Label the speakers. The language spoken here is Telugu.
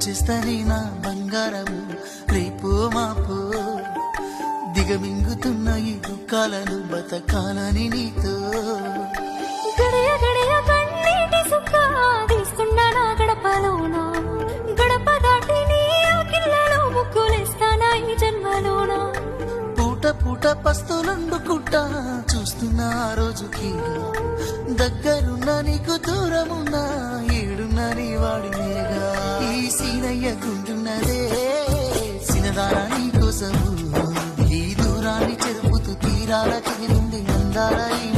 Speaker 1: వచ్చేస్తానే నా బంగారము రేపో మాపో దిగమింగుతున్న ఈ దుఃఖాలను బతకాలని నీతో
Speaker 2: గడియ గడియ కన్నీటి సుక్క తీస్తున్నా నా గడపలోన గడప దాటి నీ కిల్లలో ముక్కులేస్తానా ఈ జన్మలోన
Speaker 1: పూట పూట పస్తులండుకుంటా చూస్తున్నా ఆ రోజుకి దగ్గరున్న నీకు దూరమున్నా ఏడున్నా నీ వాడినేగా ఈ సీనయ్య గుంజున్నదే సినదారా నీ కోసము ఈ దూరాన్ని చెరుపుతూ తీరాల చెదిరింది అందాల ఈ